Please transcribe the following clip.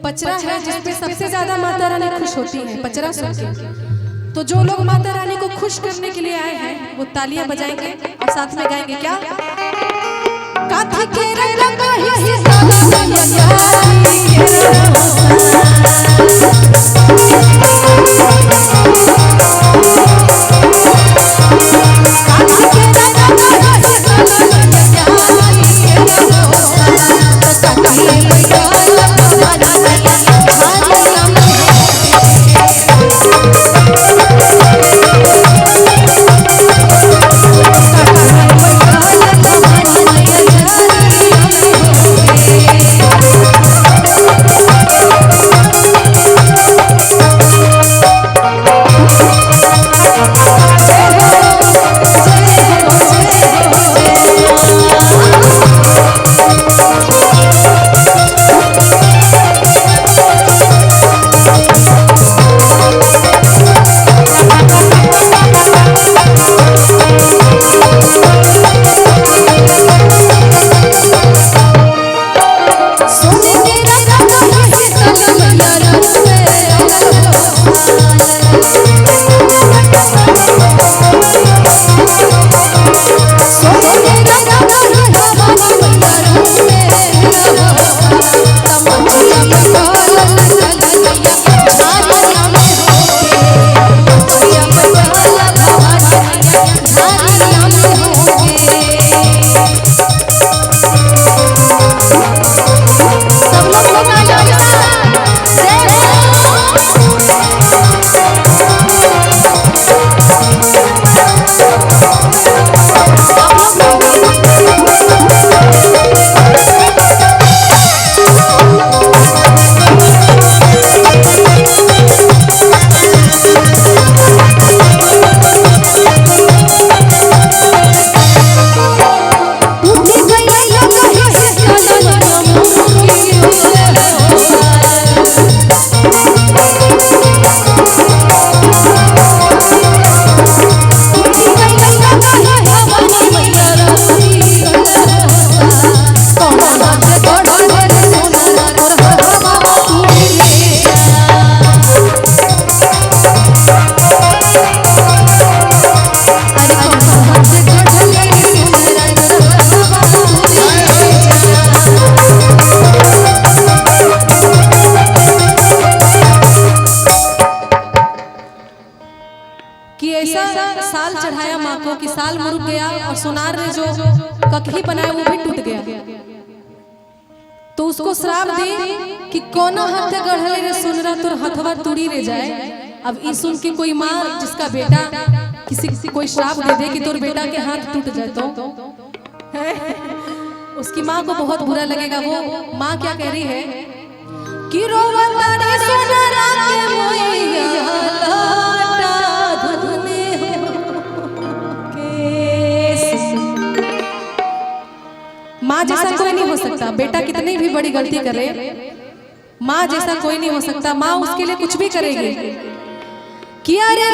पचरा है जिसपे सबसे ज्यादा माता रानी खुश होती है। पचरा सुन के तो जो लोग माता रानी को खुश करने के लिए आए हैं वो तालियां बजाएंगे और साथ में गाएंगे क्या काठी के रंग ही साल चढ़ाया माँ को कि साल मुरुक गया और सोनार ने जो ककही बनाया वो भी टूट गया। तो उसको श्राप दी कि कोनो हाथे गढ़ले रे सुनरा तोर हथवा तुड़ी रे जाए। अब ई सुन के कोई माँ जिसका बेटा किसी कोई श्राप दे दे कि तोर बेटा के हाथ टूट जाए तो उसकी माँ को बहुत बुरा लगेगा। वो माँ क्या कह रही है कि रोवता रे सोनरा के मोइया माँ जैसा कोई नहीं हो सकता। बेटा कितनी भी बड़ी गलती करे माँ जैसा कोई नहीं हो सकता। माँ उसके लिए कुछ भी करेगी। किया रे